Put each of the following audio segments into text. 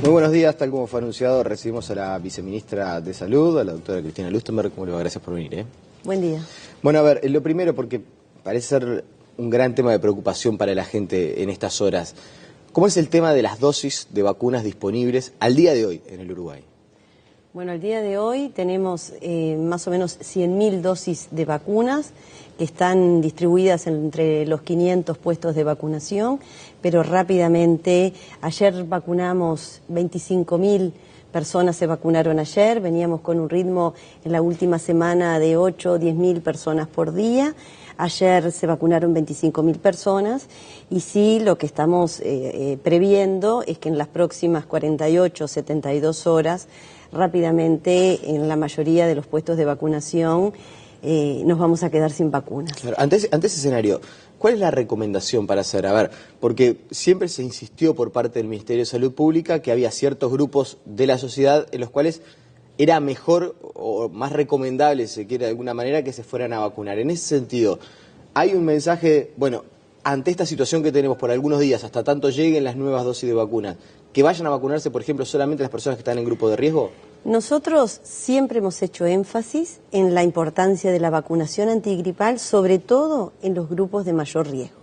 Muy buenos días, tal como fue anunciado, recibimos a la viceministra de Salud, a la doctora Cristina Lustenberg. ¿Cómo le va? Gracias por venir. Buen día. Bueno, a ver, lo primero, porque parece ser un gran tema de preocupación para la gente en estas horas. ¿Cómo es el tema de las dosis de vacunas disponibles al día de hoy en el Uruguay? Bueno, al día de hoy tenemos más o menos 100.000 dosis de vacunas que están distribuidas entre los 500 puestos de vacunación, pero rápidamente, ayer vacunamos 25.000 personas, se vacunaron ayer, veníamos con un ritmo en la última semana de 8 o 10.000 personas por día. Ayer se vacunaron 25.000 personas y sí, lo que estamos previendo es que en las próximas 48 o 72 horas, rápidamente en la mayoría de los puestos de vacunación nos vamos a quedar sin vacunas. Claro, ante ese escenario, ¿cuál es la recomendación para hacer? A ver, porque siempre se insistió por parte del Ministerio de Salud Pública que había ciertos grupos de la sociedad en los cuales era mejor o más recomendable, si se quiere de alguna manera, que se fueran a vacunar. En ese sentido, hay un mensaje, bueno, ante esta situación que tenemos por algunos días, hasta tanto lleguen las nuevas dosis de vacunas, que vayan a vacunarse, por ejemplo, solamente las personas que están en grupo de riesgo. Nosotros siempre hemos hecho énfasis en la importancia de la vacunación antigripal, sobre todo en los grupos de mayor riesgo.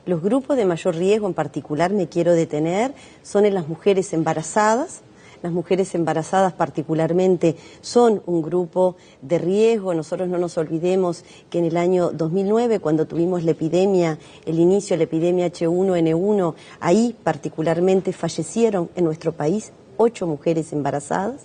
Los grupos de mayor riesgo en particular, me quiero detener, son en las mujeres embarazadas. Las mujeres embarazadas particularmente son un grupo de riesgo. Nosotros no nos olvidemos que en el año 2009, cuando tuvimos la epidemia, el inicio de la epidemia H1N1, ahí particularmente fallecieron en nuestro país 8 mujeres embarazadas.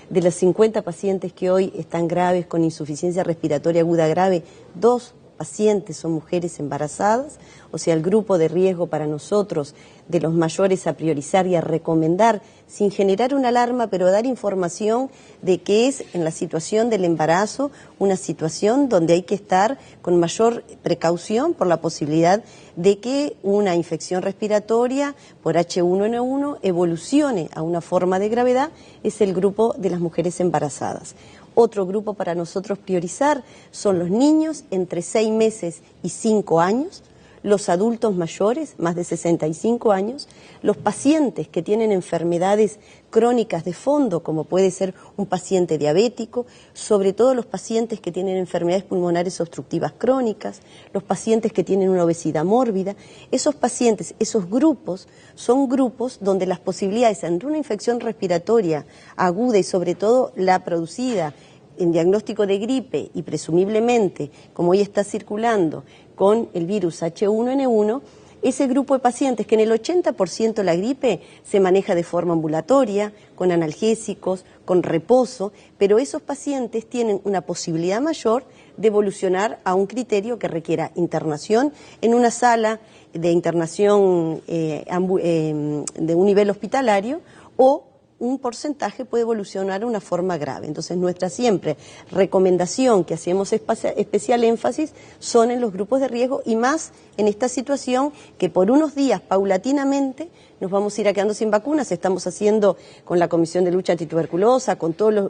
De los 50 pacientes que hoy están graves con insuficiencia respiratoria aguda grave, 2 pacientes son mujeres embarazadas, o sea, el grupo de riesgo para nosotros de los mayores a priorizar y a recomendar, sin generar una alarma, pero dar información de que es en la situación del embarazo una situación donde hay que estar con mayor precaución por la posibilidad de que una infección respiratoria por H1N1 evolucione a una forma de gravedad, es el grupo de las mujeres embarazadas. Otro grupo para nosotros priorizar son los niños entre 6 meses y 5 años, los adultos mayores, más de 65 años, los pacientes que tienen enfermedades crónicas de fondo, como puede ser un paciente diabético, sobre todo los pacientes que tienen enfermedades pulmonares obstructivas crónicas, los pacientes que tienen una obesidad mórbida. Esos pacientes, esos grupos, son grupos donde las posibilidades ante una infección respiratoria aguda y sobre todo la producida en diagnóstico de gripe y presumiblemente, como hoy está circulando, con el virus H1N1, ese grupo de pacientes que en el 80% la gripe se maneja de forma ambulatoria, con analgésicos, con reposo, pero esos pacientes tienen una posibilidad mayor de evolucionar a un criterio que requiera internación en una sala de internación de un nivel hospitalario o un porcentaje puede evolucionar a una forma grave. Entonces, nuestra siempre recomendación, que hacemos especial énfasis, son en los grupos de riesgo y más en esta situación que por unos días, paulatinamente, nos vamos a ir quedando sin vacunas. Estamos haciendo con la Comisión de Lucha Antituberculosa, con toda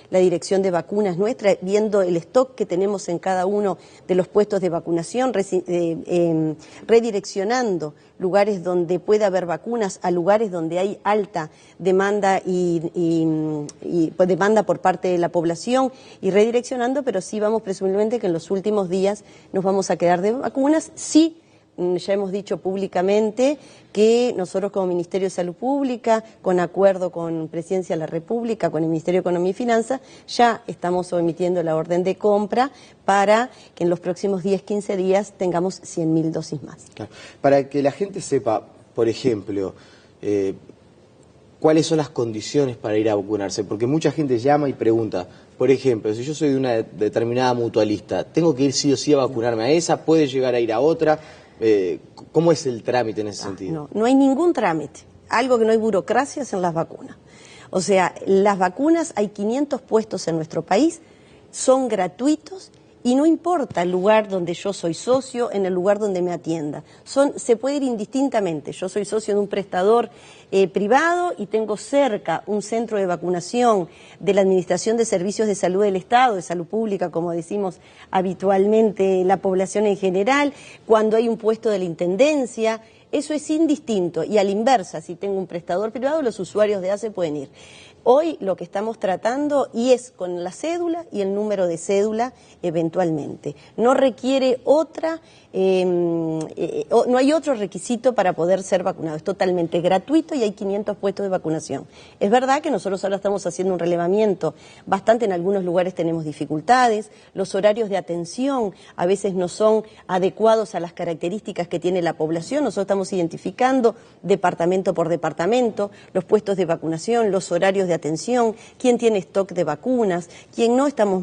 la dirección de vacunas nuestra, viendo el stock que tenemos en cada uno de los puestos de vacunación, redireccionando lugares donde pueda haber vacunas a lugares donde hay alta demanda y demanda por parte de la población y redireccionando, pero sí vamos presumiblemente que en los últimos días nos vamos a quedar de vacunas. Sí, ya hemos dicho públicamente que nosotros como Ministerio de Salud Pública, con acuerdo con Presidencia de la República, con el Ministerio de Economía y Finanzas, ya estamos emitiendo la orden de compra para que en los próximos 10-15 días tengamos 100.000 dosis más. Claro. Para que la gente sepa, por ejemplo, cuáles son las condiciones para ir a vacunarse, porque mucha gente llama y pregunta, por ejemplo, si yo soy de una determinada mutualista, ¿tengo que ir sí o sí a vacunarme a esa? ¿Puede llegar a ir a otra? ¿Cómo es el trámite en ese sentido? No hay ningún trámite. Algo que no hay burocracias en las vacunas. O sea, las vacunas, hay 500 puestos en nuestro país, son gratuitos y no importa el lugar donde yo soy socio, en el lugar donde me atienda. Se puede ir indistintamente. Yo soy socio de un prestador privado y tengo cerca un centro de vacunación de la Administración de Servicios de Salud del Estado, de Salud Pública, como decimos habitualmente la población en general, cuando hay un puesto de la Intendencia, Eso es indistinto y a la inversa, si tengo un prestador privado, los usuarios de ACE pueden ir. Hoy lo que estamos tratando y es con la cédula y el número de cédula eventualmente. No requiere otra, no hay otro requisito para poder ser vacunado. Es totalmente gratuito y hay 500 puestos de vacunación. Es verdad que nosotros ahora estamos haciendo un relevamiento bastante, en algunos lugares tenemos dificultades, los horarios de atención a veces no son adecuados a las características que tiene la población. Nosotros estamos identificando departamento por departamento los puestos de vacunación, los horarios de atención, quién tiene stock de vacunas, quién no. Estamos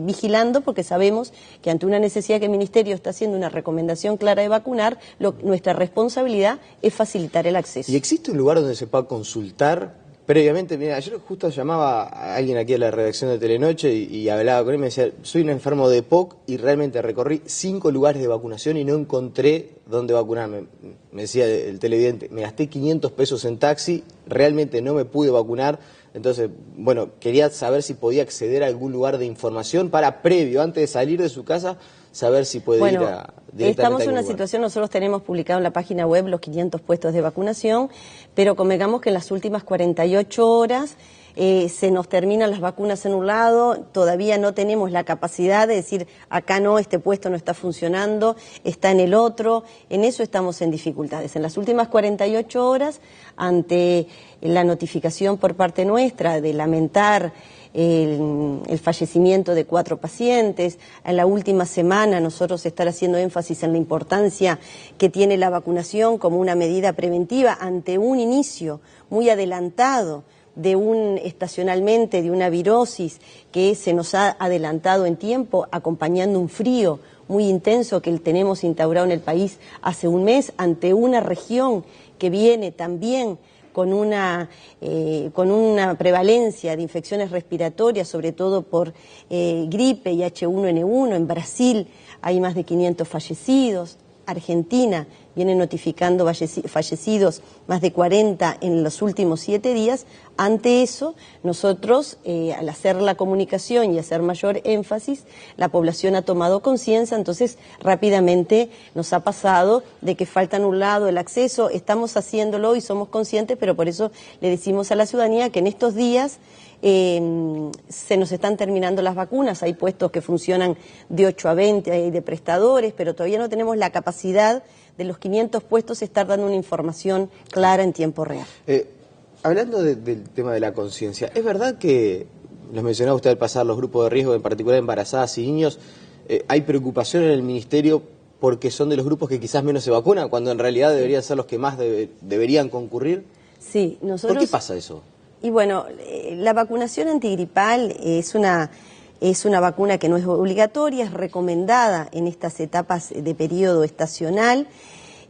vigilando porque sabemos que ante una necesidad que el Ministerio está haciendo una recomendación clara de vacunar, nuestra responsabilidad es facilitar el acceso. ¿Y existe un lugar donde se pueda consultar previamente? Mira, ayer justo llamaba a alguien aquí a la redacción de Telenoche y hablaba con él y me decía, soy un enfermo de POC y realmente recorrí 5 lugares de vacunación y no encontré dónde vacunarme. Me decía el televidente, me gasté 500 pesos en taxi, realmente no me pude vacunar. Entonces, bueno, quería saber si podía acceder a algún lugar de información para previo, antes de salir de su casa, saber si puede ir a directamente. Estamos en una situación, nosotros tenemos publicado en la página web los 500 puestos de vacunación, pero convengamos que en las últimas 48 horas se nos terminan las vacunas en un lado, todavía no tenemos la capacidad de decir, acá no, este puesto no está funcionando, está en el otro, en eso estamos en dificultades. En las últimas 48 horas, ante la notificación por parte nuestra de lamentar el fallecimiento de 4 pacientes, en la última semana nosotros estar haciendo énfasis en la importancia que tiene la vacunación como una medida preventiva ante un inicio muy adelantado estacionalmente de una virosis que se nos ha adelantado en tiempo, acompañando un frío muy intenso que tenemos instaurado en el país hace un mes, ante una región que viene también con una prevalencia de infecciones respiratorias, sobre todo por gripe y H1N1. En Brasil hay más de 500 fallecidos. Argentina viene notificando fallecidos más de 40 en los últimos 7 días. Ante eso, nosotros, al hacer la comunicación y hacer mayor énfasis, la población ha tomado conciencia, entonces rápidamente nos ha pasado de que falta en un lado el acceso, estamos haciéndolo y somos conscientes, pero por eso le decimos a la ciudadanía que en estos días se nos están terminando las vacunas, hay puestos que funcionan de 8 a 20, hay de prestadores, pero todavía no tenemos la capacidad de los 500 puestos estar dando una información clara en tiempo real. Hablando del tema de la conciencia, ¿es verdad que, nos mencionaba usted al pasar los grupos de riesgo, en particular embarazadas y niños, hay preocupación en el Ministerio porque son de los grupos que quizás menos se vacunan, cuando en realidad deberían ser los que más deberían concurrir? Sí, nosotros... ¿Por qué pasa eso? Y bueno, la vacunación antigripal es una vacuna que no es obligatoria, es recomendada en estas etapas de periodo estacional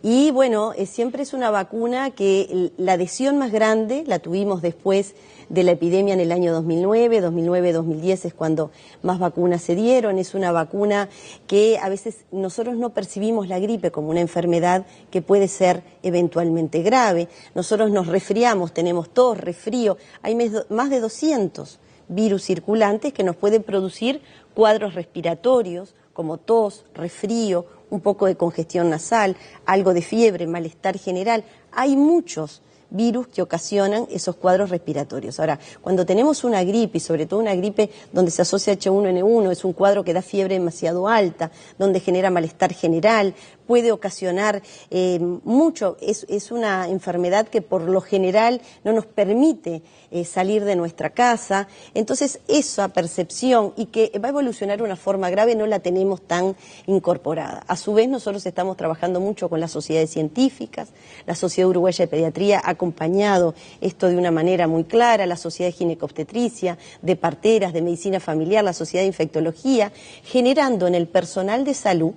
y bueno, siempre es una vacuna que la adhesión más grande la tuvimos después de la epidemia en el año 2009-2010 es cuando más vacunas se dieron. Es una vacuna que a veces nosotros no percibimos la gripe como una enfermedad que puede ser eventualmente grave. Nosotros nos resfriamos, tenemos tos, resfrío, hay más de 200 virus circulantes que nos pueden producir cuadros respiratorios como tos, resfrío, un poco de congestión nasal, algo de fiebre, malestar general. Hay muchos virus que ocasionan esos cuadros respiratorios. Ahora, cuando tenemos una gripe, y sobre todo una gripe donde se asocia H1N1, es un cuadro que da fiebre demasiado alta, donde genera malestar general, puede ocasionar mucho, es una enfermedad que por lo general no nos permite salir de nuestra casa. Entonces esa percepción y que va a evolucionar de una forma grave no la tenemos tan incorporada. A su vez nosotros estamos trabajando mucho con las sociedades científicas, la Sociedad Uruguaya de Pediatría ha acompañado esto de una manera muy clara, la Sociedad de Ginecobstetricia, de parteras, de medicina familiar, la Sociedad de Infectología, generando en el personal de salud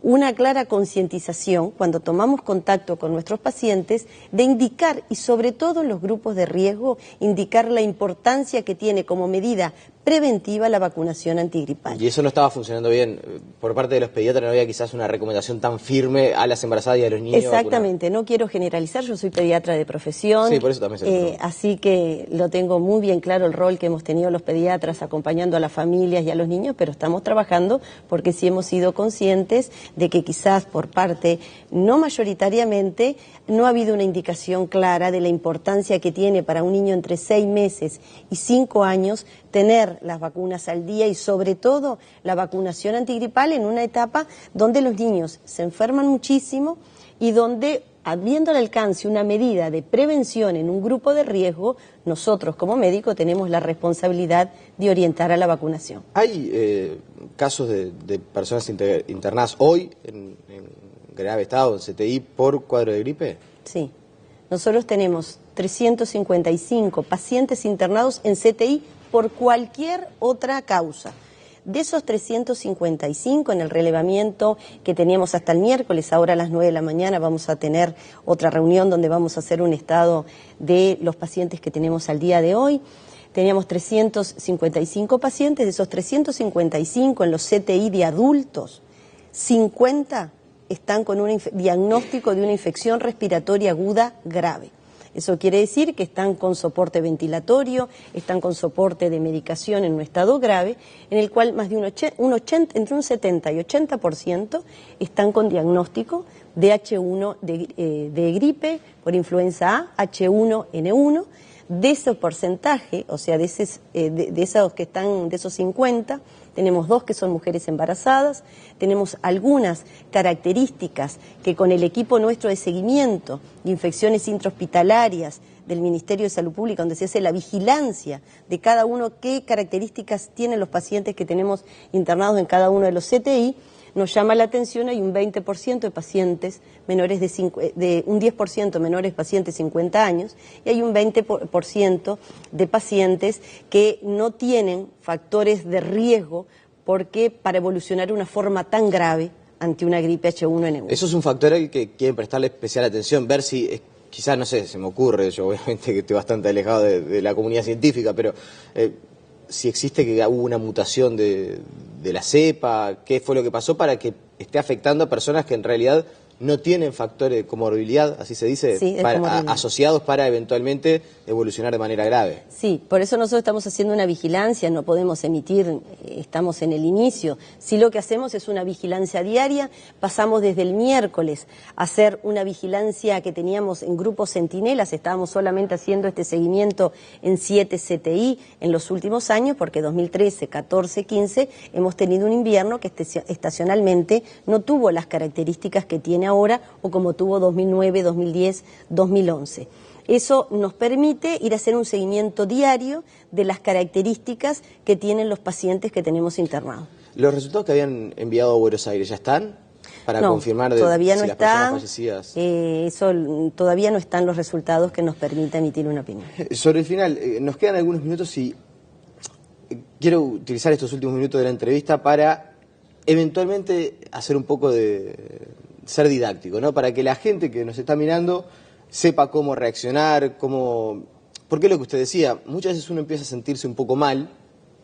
una clara concientización cuando tomamos contacto con nuestros pacientes de indicar, y sobre todo en los grupos de riesgo, indicar la importancia que tiene como medida preventiva la vacunación antigripal. Y eso no estaba funcionando bien. Por parte de los pediatras no había quizás una recomendación tan firme a las embarazadas y a los niños. Exactamente, no quiero generalizar, yo soy pediatra de profesión, sí, por eso también así que lo tengo muy bien claro el rol que hemos tenido los pediatras acompañando a las familias y a los niños, pero estamos trabajando porque sí hemos sido conscientes de que quizás por parte, no mayoritariamente, no ha habido una indicación clara de la importancia que tiene para un niño entre 6 meses y 5 años tener las vacunas al día y sobre todo la vacunación antigripal en una etapa donde los niños se enferman muchísimo y donde, habiendo al alcance una medida de prevención en un grupo de riesgo, nosotros como médicos tenemos la responsabilidad de orientar a la vacunación. ¿Hay casos de personas internadas hoy en grave estado, en CTI, por cuadro de gripe? Sí, nosotros tenemos 355 pacientes internados en CTI por cualquier otra causa. De esos 355 en el relevamiento que teníamos hasta el miércoles, ahora a las 9 de la mañana vamos a tener otra reunión donde vamos a hacer un estado de los pacientes que tenemos al día de hoy. Teníamos 355 pacientes, de esos 355 en los CTI de adultos, 50 están con un diagnóstico de una infección respiratoria aguda grave. Eso quiere decir que están con soporte ventilatorio, están con soporte de medicación en un estado grave, en el cual más de entre un 70 y 80% están con diagnóstico de H1 de gripe por influenza A, H1N1. De ese porcentaje, o sea, de esos que están, de esos 50, tenemos 2 que son mujeres embarazadas, tenemos algunas características que con el equipo nuestro de seguimiento de infecciones intrahospitalarias del Ministerio de Salud Pública, donde se hace la vigilancia de cada uno, qué características tienen los pacientes que tenemos internados en cada uno de los CTI, nos llama la atención, hay un 20% de pacientes menores de un 10% menores pacientes 50 años y hay un 20% de pacientes que no tienen factores de riesgo porque para evolucionar de una forma tan grave ante una gripe H1N1. Eso es un factor al que quieren prestarle especial atención, ver si, quizás, no sé, se me ocurre, yo obviamente que estoy bastante alejado de la comunidad científica, pero si existe que hubo una mutación de la cepa, qué fue lo que pasó para que esté afectando a personas que en realidad no tienen factores de comorbilidad, así se dice, sí, asociados para eventualmente evolucionar de manera grave. Sí, por eso nosotros estamos haciendo una vigilancia, no podemos emitir, estamos en el inicio. Sí, lo que hacemos es una vigilancia diaria, pasamos desde el miércoles a hacer una vigilancia que teníamos en grupos centinelas, estábamos solamente haciendo este seguimiento en 7 CTI en los últimos años, porque 2013, 14, 15 hemos tenido un invierno que estacionalmente no tuvo las características que tiene ahora o como tuvo 2009, 2010, 2011. Eso nos permite ir a hacer un seguimiento diario de las características que tienen los pacientes que tenemos internados. ¿Los resultados que habían enviado a Buenos Aires ya están para confirmar todavía no si las personas fallecidas? Todavía no están los resultados que nos permita emitir una opinión. Sobre el final, nos quedan algunos minutos y quiero utilizar estos últimos minutos de la entrevista para eventualmente hacer un poco de ser didáctico, ¿no? Para que la gente que nos está mirando sepa cómo reaccionar, porque es lo que usted decía, muchas veces uno empieza a sentirse un poco mal,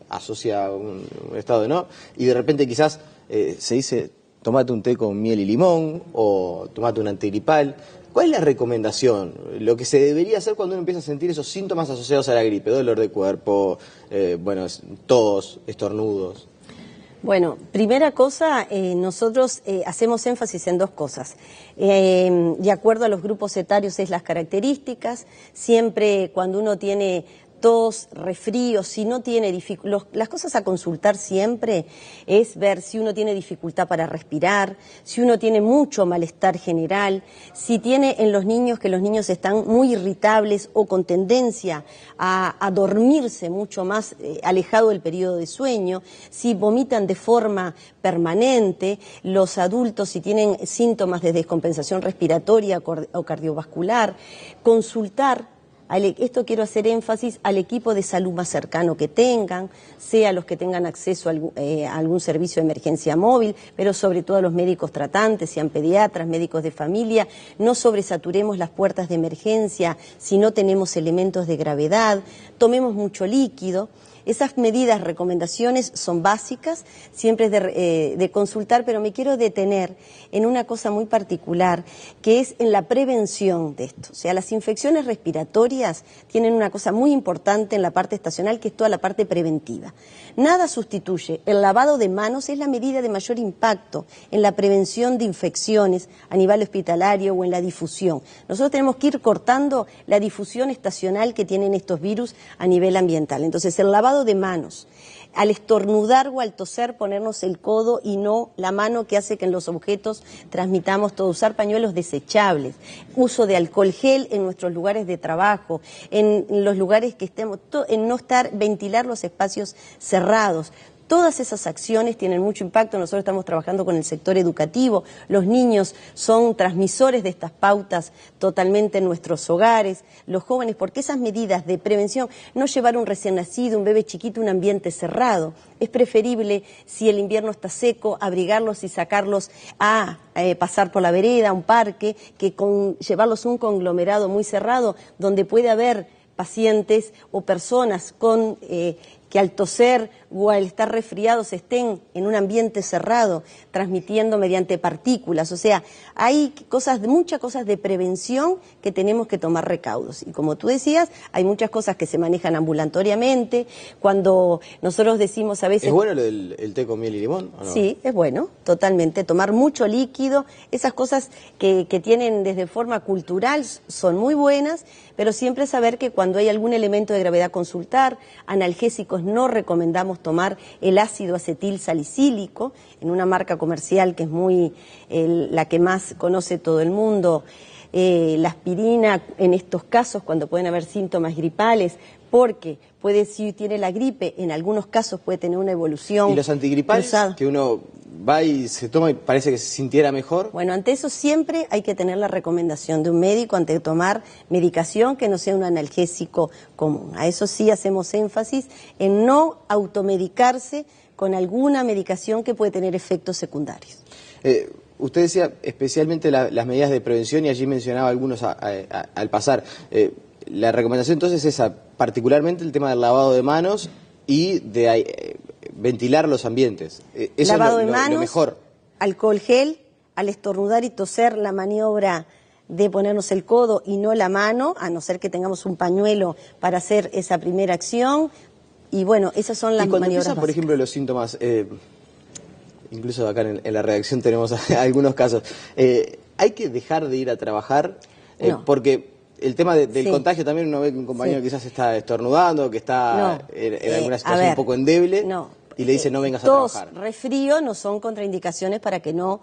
asocia un estado de no, y de repente quizás se dice, tomate un té con miel y limón, o tomate un antigripal. ¿Cuál es la recomendación? Lo que se debería hacer cuando uno empieza a sentir esos síntomas asociados a la gripe, dolor de cuerpo, tos, estornudos. Bueno, primera cosa, nosotros hacemos énfasis en 2 cosas. De acuerdo a los grupos etarios es las características, siempre cuando uno tiene tos, resfrío, si no tiene las cosas a consultar siempre es ver si uno tiene dificultad para respirar, si uno tiene mucho malestar general, si tiene en los niños que los niños están muy irritables o con tendencia a dormirse mucho más alejado del periodo de sueño, si vomitan de forma permanente, los adultos si tienen síntomas de descompensación respiratoria o cardiovascular, consultar. Esto quiero hacer énfasis al equipo de salud más cercano que tengan, sea los que tengan acceso a algún servicio de emergencia móvil, pero sobre todo a los médicos tratantes, sean pediatras, médicos de familia. No sobresaturemos las puertas de emergencia si no tenemos elementos de gravedad. Tomemos mucho líquido. Esas medidas, recomendaciones son básicas, siempre es de consultar, pero me quiero detener en una cosa muy particular, que es en la prevención de esto. O sea, las infecciones respiratorias tienen una cosa muy importante en la parte estacional, que es toda la parte preventiva. Nada sustituye el lavado de manos, es la medida de mayor impacto en la prevención de infecciones a nivel hospitalario o en la difusión. Nosotros tenemos que ir cortando la difusión estacional que tienen estos virus a nivel ambiental. Entonces, el lavado de manos, al estornudar o al toser, ponernos el codo y no la mano, que hace que en los objetos transmitamos todo, usar pañuelos desechables, uso de alcohol gel en nuestros lugares de trabajo, en los lugares que estemos, en no ventilar los espacios cerrados. Todas esas acciones tienen mucho impacto. Nosotros estamos trabajando con el sector educativo. Los niños son transmisores de estas pautas totalmente en nuestros hogares, los jóvenes, porque esas medidas de prevención, no llevar un recién nacido, un bebé chiquito, a un ambiente cerrado. Es preferible, si el invierno está seco, abrigarlos y sacarlos a pasar por la vereda, a un parque, que llevarlos a un conglomerado muy cerrado, donde puede haber pacientes o personas que al toser o al estar resfriados estén en un ambiente cerrado, transmitiendo mediante partículas. O sea, hay muchas cosas de prevención que tenemos que tomar recaudos. Y como tú decías, hay muchas cosas que se manejan ambulatoriamente. Cuando nosotros decimos a veces... ¿Es bueno el té con miel y limón, o no? Sí, es bueno, totalmente. Tomar mucho líquido, esas cosas que tienen desde forma cultural son muy buenas, pero siempre saber que cuando hay algún elemento de gravedad, consultar. Analgésicos, no recomendamos tomar el ácido acetil salicílico, en una marca comercial que es la que más conoce todo el mundo. La aspirina en estos casos, cuando pueden haber síntomas gripales, porque si tiene la gripe, en algunos casos puede tener una evolución. ¿Y los antigripales cruzada, que uno va y se toma y parece que se sintiera mejor? Bueno, ante eso siempre hay que tener la recomendación de un médico ante de tomar medicación que no sea un analgésico común. A eso sí hacemos énfasis en no automedicarse con alguna medicación que puede tener efectos secundarios. Usted decía especialmente las medidas de prevención y allí mencionaba algunos al pasar. La recomendación entonces es particularmente el tema del lavado de manos y de ventilar los ambientes. Eso Lavado es de manos, lo mejor. Alcohol gel, al estornudar y toser, la maniobra de ponernos el codo y no la mano, a no ser que tengamos un pañuelo para hacer esa primera acción. Y bueno, esas son las maniobras. Y cuando maniobras empiezan, por ejemplo, los síntomas, incluso acá en la redacción tenemos algunos casos, ¿hay que dejar de ir a trabajar? No. Porque el tema del Sí. contagio también, uno ve que un compañero Sí. quizás está estornudando, que está en alguna situación un poco endeble, y le dice no vengas a trabajar. Resfrío no son contraindicaciones para que no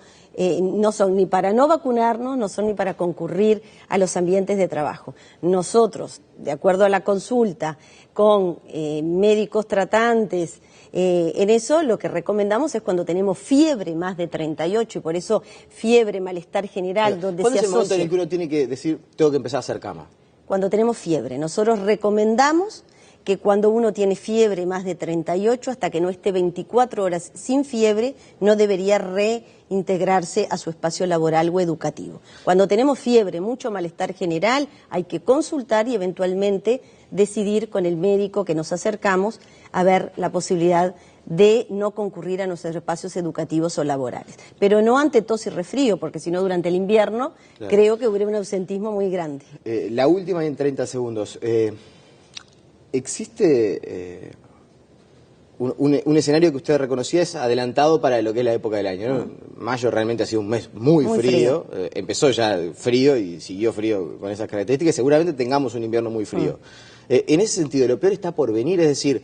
son ni para no vacunarnos, no son ni para concurrir a los ambientes de trabajo. Nosotros, de acuerdo a la consulta con médicos tratantes, en eso lo que recomendamos es cuando tenemos fiebre más de 38, y por eso fiebre, malestar general, donde ¿Cuándo se es el momento en asocia? el que uno tiene que decir tengo que empezar a hacer cama? Cuando tenemos fiebre. Nosotros recomendamos que cuando uno tiene fiebre más de 38, hasta que no esté 24 horas sin fiebre, no debería reintegrarse a su espacio laboral o educativo. Cuando tenemos fiebre, mucho malestar general, hay que consultar y eventualmente decidir con el médico que nos acercamos a ver la posibilidad de no concurrir a nuestros espacios educativos o laborales. Pero no ante tos y resfrío, porque si no durante el invierno creo que hubiera un ausentismo muy grande. La última en 30 segundos. ¿Existe un escenario que usted reconocía es adelantado para lo que es la época del año, ¿no? Mayo realmente ha sido un mes muy frío. Empezó ya frío y siguió frío con esas características. Seguramente tengamos un invierno muy frío. En ese sentido, lo peor está por venir, es decir,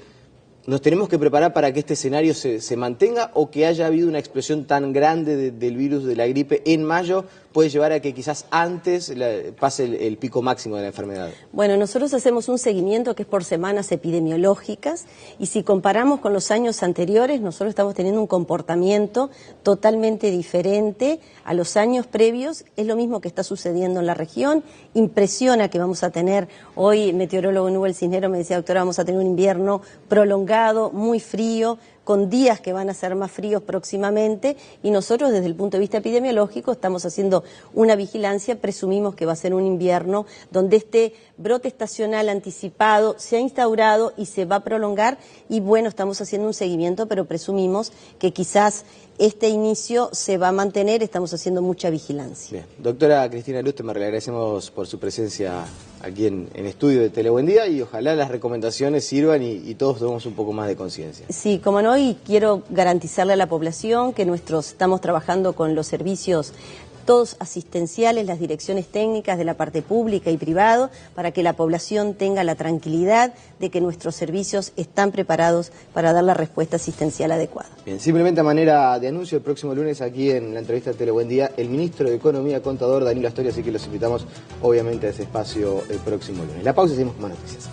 ¿nos tenemos que preparar para que este escenario se mantenga o que haya habido una explosión tan grande del virus de la gripe en mayo puede llevar a que quizás antes pase el pico máximo de la enfermedad? Bueno, nosotros hacemos un seguimiento que es por semanas epidemiológicas, y si comparamos con los años anteriores, nosotros estamos teniendo un comportamiento totalmente diferente a los años previos. Es lo mismo que está sucediendo en la región. Impresiona que vamos a tener, hoy el meteorólogo Nubel Cisnero me decía, doctora, vamos a tener un invierno prolongado, muy frío, con días que van a ser más fríos próximamente, y nosotros desde el punto de vista epidemiológico estamos haciendo una vigilancia, presumimos que va a ser un invierno donde este brote estacional anticipado se ha instaurado y se va a prolongar, y bueno, estamos haciendo un seguimiento, pero presumimos que quizás este inicio se va a mantener, estamos haciendo mucha vigilancia. Bien. Doctora Cristina Lustenberg, le agradecemos por su presencia aquí en Estudio de Tele Buen Día, y ojalá las recomendaciones sirvan y todos tomemos un poco más de conciencia. Sí, como no, y quiero garantizarle a la población que estamos trabajando con los servicios todos asistenciales, las direcciones técnicas de la parte pública y privado, para que la población tenga la tranquilidad de que nuestros servicios están preparados para dar la respuesta asistencial adecuada. Bien, simplemente a manera de anuncio, el próximo lunes aquí en la entrevista de Tele Buen Día, el ministro de Economía, contador Danilo Astoria, así que los invitamos obviamente a ese espacio el próximo lunes. La pausa y seguimos con más noticias.